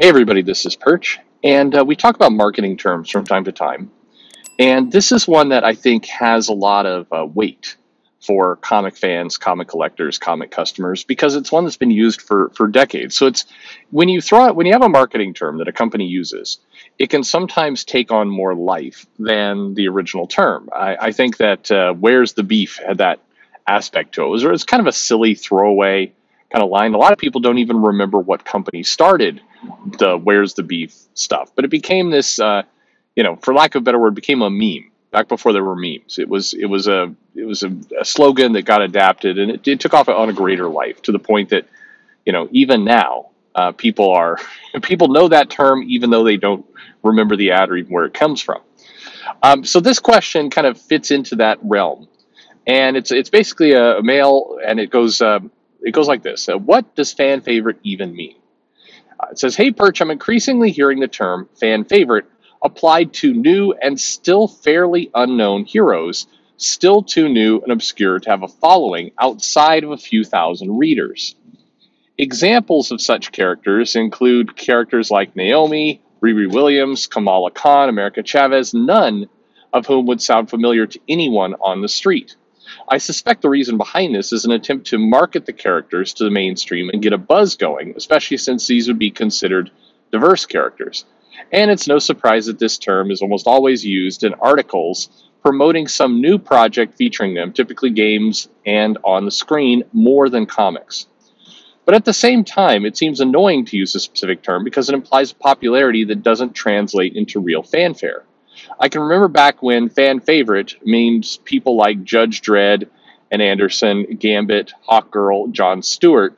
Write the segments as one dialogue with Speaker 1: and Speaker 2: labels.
Speaker 1: Hey everybody, this is Perch, and we talk about marketing terms from time to time. And this is one that I think has a lot of weight for comic fans, comic collectors, comic customers, because it's one that's been used for decades. So it's when you have a marketing term that a company uses, it can sometimes take on more life than the original term. I think that "Where's the beef" had that aspect to it. It was kind of a silly throwaway kind of line. A lot of people don't even remember what company started the "Where's the beef" stuff, but it became this. For lack of a better word, became a meme back before there were memes. It was a slogan that got adapted, and it took off on a greater life to the point that even now people people know that term even though they don't remember the ad or even where it comes from. So this question kind of fits into that realm, and it's basically a mail, and it goes like this: What does fan favorite even mean? It says, "Hey Perch, I'm increasingly hearing the term fan favorite applied to new and still fairly unknown heroes, still too new and obscure to have a following outside of a few thousand readers. Examples of such characters include characters like Naomi, Riri Williams, Kamala Khan, America Chavez, none of whom would sound familiar to anyone on the street. I suspect the reason behind this is an attempt to market the characters to the mainstream and get a buzz going, especially since these would be considered diverse characters. And it's no surprise that this term is almost always used in articles promoting some new project featuring them, typically games and on the screen, more than comics. But at the same time, it seems annoying to use a specific term because it implies popularity that doesn't translate into real fanfare. I can remember back when fan favorite means people like Judge Dredd and Anderson, Gambit, Hawkgirl, Jon Stewart,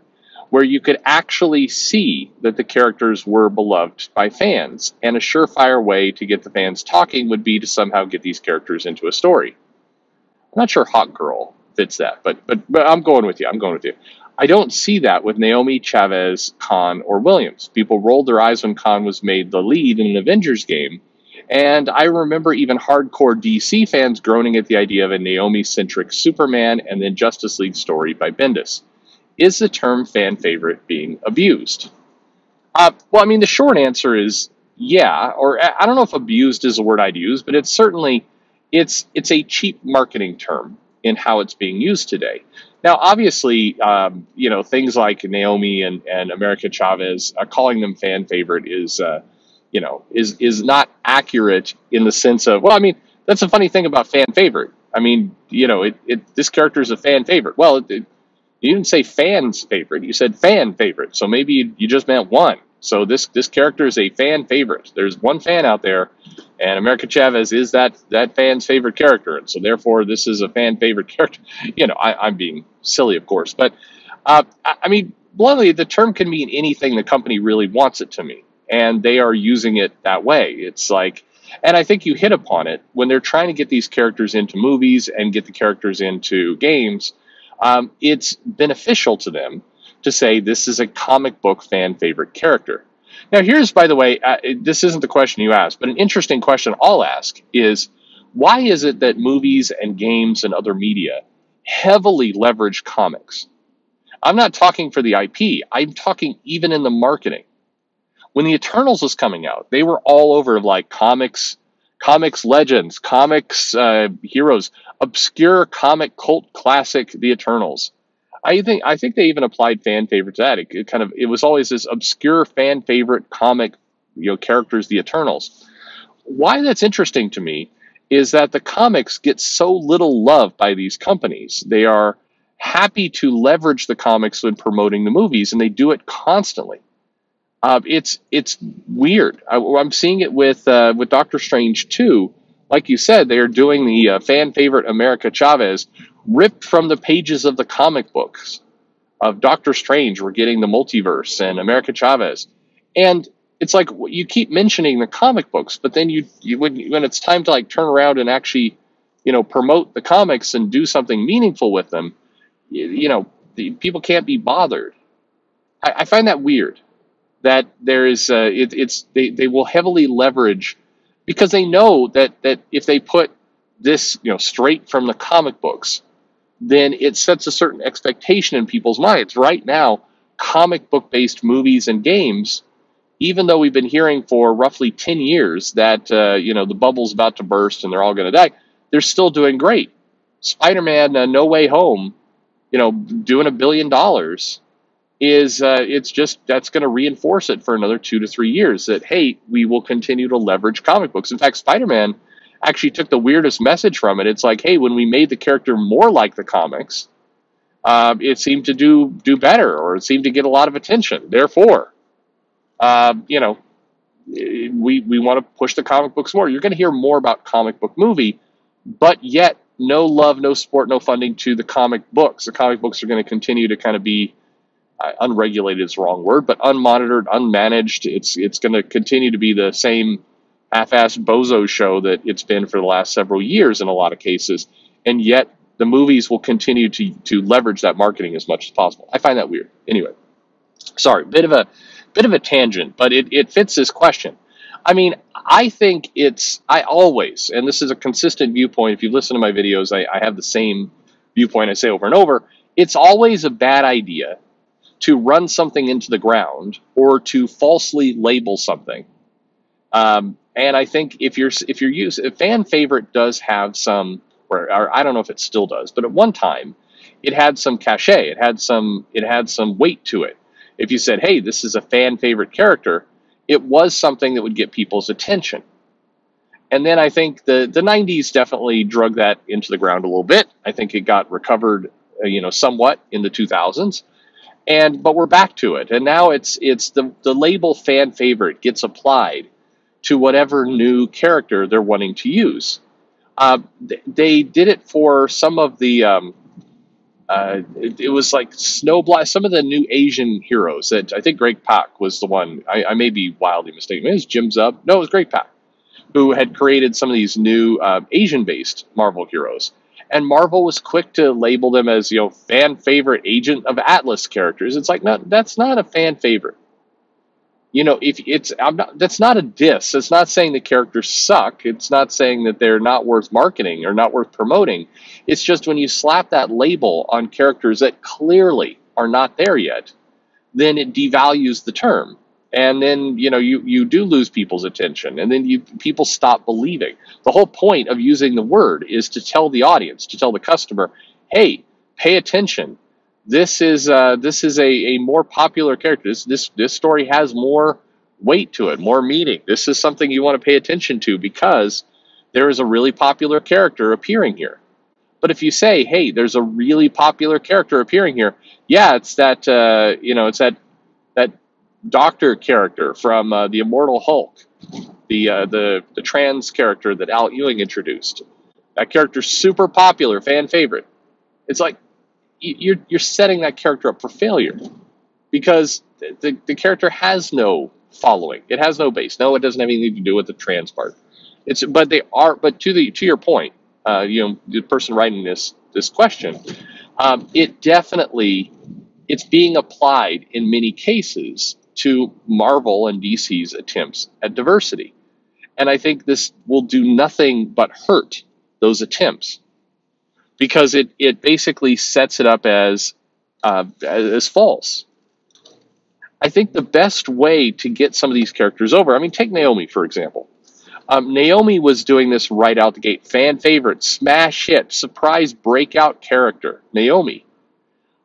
Speaker 1: where you could actually see that the characters were beloved by fans, and a surefire way to get the fans talking would be to somehow get these characters into a story. I'm not sure Hawkgirl fits that, but I'm going with you. I don't see that with Naomi, Chavez, Khan, or Williams. People rolled their eyes when Khan was made the lead in an Avengers game, and I remember even hardcore DC fans groaning at the idea of a Naomi-centric Superman and then Justice League story by Bendis. Is the term fan favorite being abused? The short answer is yeah, or I don't know if abused is the word I'd use, but it's a cheap marketing term in how it's being used today. Now, obviously, things like Naomi and America Chavez, calling them fan favorite is not accurate in the sense of, that's the funny thing about fan favorite. This character is a fan favorite. Well, you didn't say fan's favorite. You said fan favorite. So maybe you just meant one. So this character is a fan favorite. There's one fan out there, and America Chavez is that fan's favorite character. And so therefore, this is a fan favorite character. I'm being silly, of course. But, bluntly, the term can mean anything the company really wants it to mean. And they are using it that way. It's like, and I think you hit upon it, when they're trying to get these characters into movies and get the characters into games, it's beneficial to them to say this is a comic book fan favorite character. Now, here's, by the way, this isn't the question you asked, but an interesting question I'll ask is, why is it that movies and games and other media heavily leverage comics? I'm not talking for the IP. I'm talking even in the marketing. When the Eternals was coming out, they were all over like comics legends, comics heroes, obscure comic cult classic, The Eternals. I think they even applied fan favorite to that. It was always this obscure fan favorite comic, characters, The Eternals. Why that's interesting to me is that the comics get so little love by these companies. They are happy to leverage the comics when promoting the movies, and they do it constantly. It's weird. I'm seeing it with Doctor Strange 2. Like you said, they are doing the fan favorite America Chavez ripped from the pages of the comic books of Doctor Strange. We're getting the multiverse and America Chavez, and it's like you keep mentioning the comic books, but then when it's time to like turn around and actually promote the comics and do something meaningful with them, the people can't be bothered. I find that weird. That there is, they will heavily leverage because they know that if they put this straight from the comic books, then it sets a certain expectation in people's minds. Right now, comic book based movies and games even though we've been hearing for roughly 10 years that, the bubble's about to burst and they're all going to die, they're still doing great. Spider-Man No Way Home, doing $1 billion that's going to reinforce it for another 2 to 3 years that, hey, we will continue to leverage comic books. In fact, Spider-Man actually took the weirdest message from it. It's like, hey, when we made the character more like the comics, it seemed to do better, or it seemed to get a lot of attention. Therefore, we want to push the comic books more. You're going to hear more about comic book movie, but yet no love, no support, no funding to the comic books. The comic books are going to continue to kind of be unregulated is the wrong word, but unmonitored, unmanaged. It's going to continue to be the same half-assed bozo show that it's been for the last several years in a lot of cases, and yet the movies will continue to leverage that marketing as much as possible. I find that weird. Anyway, sorry, bit of a tangent, but it fits this question. I mean, I think I always, and this is a consistent viewpoint. If you listen to my videos, I have the same viewpoint I say over and over. It's always a bad idea to run something into the ground or to falsely label something. And I think if a fan favorite does have some, or I don't know if it still does, but at one time it had some cachet. It had some weight to it. If you said, hey, this is a fan favorite character, it was something that would get people's attention. And then I think the 90s definitely drug that into the ground a little bit. I think it got recovered, somewhat in the 2000s. But we're back to it. And now it's the label fan favorite gets applied to whatever new character they're wanting to use. They did it for some of the, it was like Snowblind, some of the new Asian heroes that I think Greg Pak was the one. I may be wildly mistaken. Maybe it was Jim Zub. No, it was Greg Pak who had created some of these new Asian-based Marvel heroes. And Marvel was quick to label them as, fan favorite Agent of Atlas characters. It's like, no, that's not a fan favorite. That's not a diss. It's not saying the characters suck. It's not saying that they're not worth marketing or not worth promoting. It's just when you slap that label on characters that clearly are not there yet, then it devalues the term. And then, you do lose people's attention, and then people stop believing. The whole point of using the word is to tell the audience, to tell the customer, hey, pay attention. This is a more popular character. This story has more weight to it, more meaning. This is something you want to pay attention to because there is a really popular character appearing here. But if you say, hey, there's a really popular character appearing here, yeah, it's that it's that doctor character from the Immortal Hulk, the trans character that Al Ewing introduced. That character's super popular, fan favorite. It's like you're setting that character up for failure because the character has no following. It has no base. No, it doesn't have anything to do with the trans part. But to your point, the person writing this question, it's being applied in many cases to Marvel and DC's attempts at diversity. And I think this will do nothing but hurt those attempts because it basically sets it up as false. I think the best way to get some of these characters over, take Naomi, for example. Naomi was doing this right out the gate. Fan favorite, smash hit, surprise breakout character. Naomi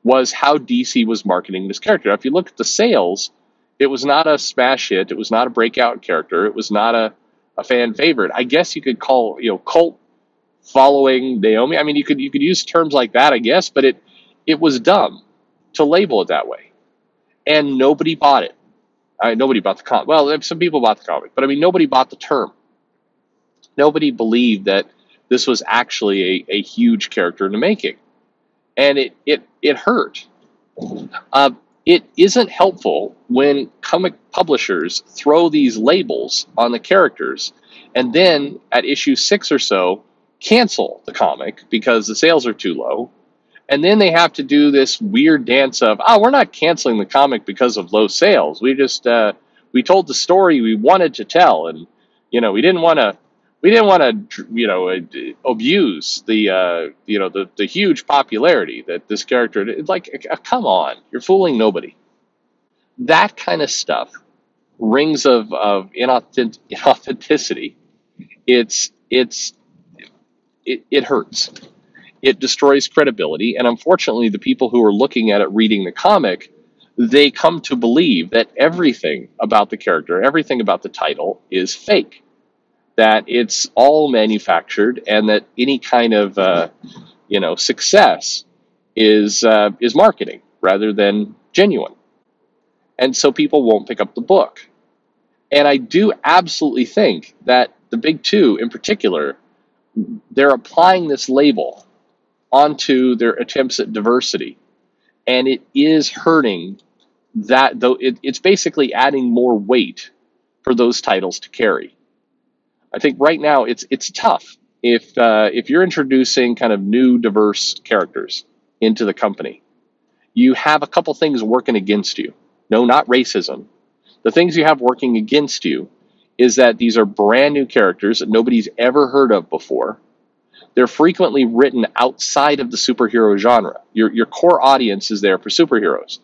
Speaker 1: was how DC was marketing this character. Now, if you look at the sales, it was not a smash hit. It was not a breakout character. It was not a fan favorite. I guess you could call, cult following Naomi. You could use terms like that, I guess, but it was dumb to label it that way. And nobody bought it. Nobody bought the comic. Well, some people bought the comic, but nobody bought the term. Nobody believed that this was actually a huge character in the making. And it hurt. It isn't helpful when comic publishers throw these labels on the characters and then at issue 6 or so cancel the comic because the sales are too low. And then they have to do this weird dance of, we're not canceling the comic because of low sales. We just we told the story we wanted to tell, and we didn't want to abuse the huge popularity that this character. It's like, come on, you're fooling nobody. That kind of stuff rings of inauthenticity, it hurts. It destroys credibility. And unfortunately, the people who are looking at it, reading the comic, they come to believe that everything about the character, everything about the title is fake, that it's all manufactured, and that any kind of success is marketing rather than genuine. And so people won't pick up the book. And I do absolutely think that the big two in particular, they're applying this label onto their attempts at diversity. And it is hurting that, though it's basically adding more weight for those titles to carry. I think right now it's tough if you're introducing kind of new diverse characters into the company. You have a couple things working against you. No, not racism. The things you have working against you is that these are brand new characters that nobody's ever heard of before. They're frequently written outside of the superhero genre. Your core audience is there for superheroes.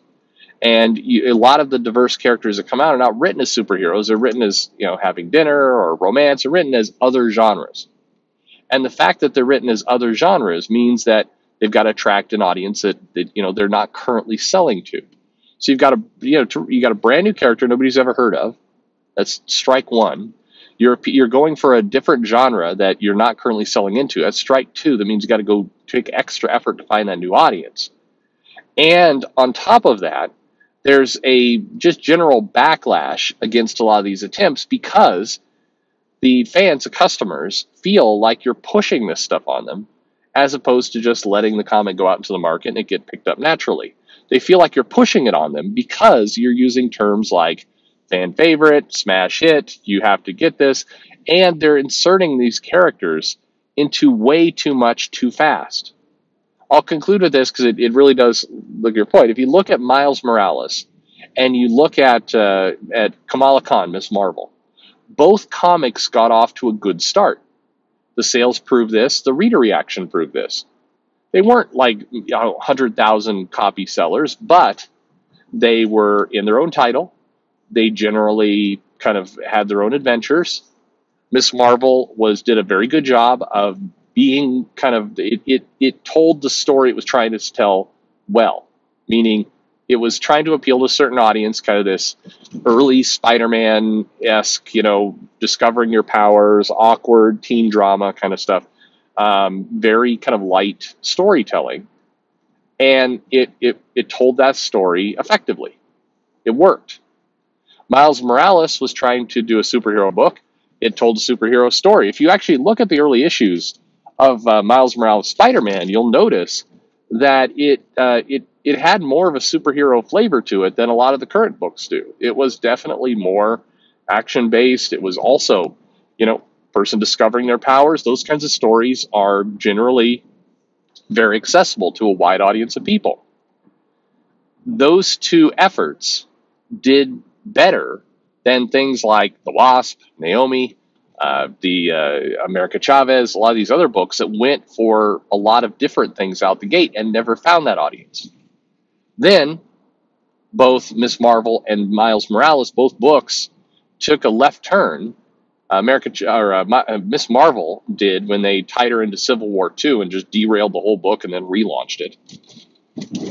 Speaker 1: And a lot of the diverse characters that come out are not written as superheroes. They're written as, having dinner or romance, or written as other genres. And the fact that they're written as other genres means that they've got to attract an audience that they're not currently selling to. So you've got a brand new character nobody's ever heard of. That's strike one. You're going for a different genre that you're not currently selling into. That's strike two. That means you got to go take extra effort to find that new audience. And on top of that, there's a just general backlash against a lot of these attempts because the fans, the customers, feel like you're pushing this stuff on them as opposed to just letting the comic go out into the market and it get picked up naturally. They feel like you're pushing it on them because you're using terms like fan favorite, smash hit, you have to get this, and they're inserting these characters into way too much too fast. I'll conclude with this because it really does look at your point. If you look at Miles Morales and you look at Kamala Khan, Ms. Marvel, both comics got off to a good start. The sales proved this. The reader reaction proved this. They weren't like 100,000 copy sellers, but they were in their own title. They generally kind of had their own adventures. Ms. Marvel did a very good job of being kind of, it told the story it was trying to tell well, meaning it was trying to appeal to a certain audience, kind of this early Spider-Man-esque, discovering your powers, awkward teen drama kind of stuff, very kind of light storytelling. And it told that story effectively. It worked. Miles Morales was trying to do a superhero book. It told a superhero story. If you actually look at the early issues of Miles Morales Spider-Man, you'll notice that it had more of a superhero flavor to it than a lot of the current books do. It was definitely more action-based. It was also, person discovering their powers. Those kinds of stories are generally very accessible to a wide audience of people. Those two efforts did better than things like The Wasp, Naomi, America Chavez, a lot of these other books that went for a lot of different things out the gate and never found that audience. Then both Miss Marvel and Miles Morales, both books, took a left turn. Miss Marvel did when they tied her into Civil War II and just derailed the whole book and then relaunched it.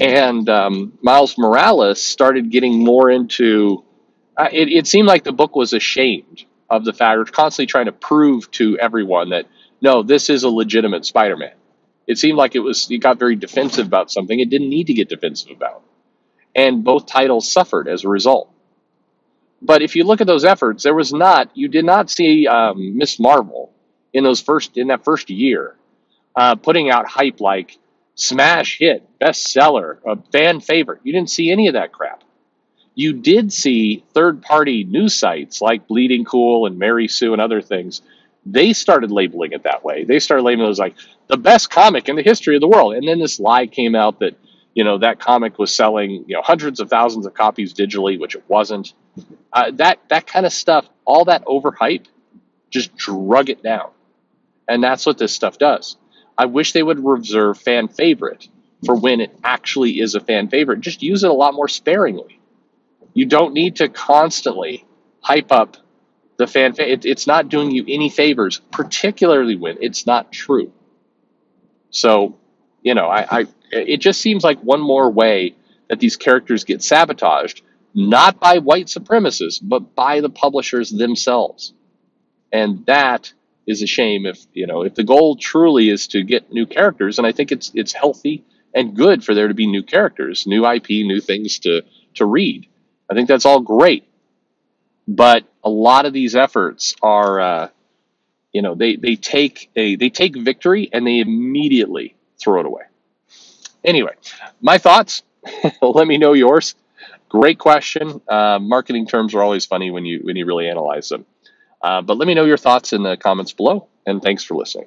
Speaker 1: And Miles Morales started getting more into, it seemed like the book was ashamed of the fact, or constantly trying to prove to everyone that, no, this is a legitimate Spider-Man. It seemed like it got very defensive about something it didn't need to get defensive about. And both titles suffered as a result. But if you look at those efforts, you did not see Miss Marvel in that first year putting out hype like smash hit, bestseller, a fan favorite. You didn't see any of that crap. You did see third-party news sites like Bleeding Cool and Mary Sue and other things. They started labeling it that way. They started labeling it as like the best comic in the history of the world. And then this lie came out that, that comic was selling, hundreds of thousands of copies digitally, which it wasn't. That kind of stuff, all that overhype, just drug it down. And that's what this stuff does. I wish they would reserve fan favorite for when it actually is a fan favorite. Just use it a lot more sparingly. You don't need to constantly hype up the it's not doing you any favors, particularly when it's not true. So, it just seems like one more way that these characters get sabotaged, not by white supremacists, but by the publishers themselves. And that is a shame if the goal truly is to get new characters, and I think it's healthy and good for there to be new characters, new IP, new things to read. I think that's all great. But a lot of these efforts are they take victory and they immediately throw it away. Anyway, my thoughts. Let me know yours. Great question. Marketing terms are always funny when you really analyze them. But let me know your thoughts in the comments below, and thanks for listening.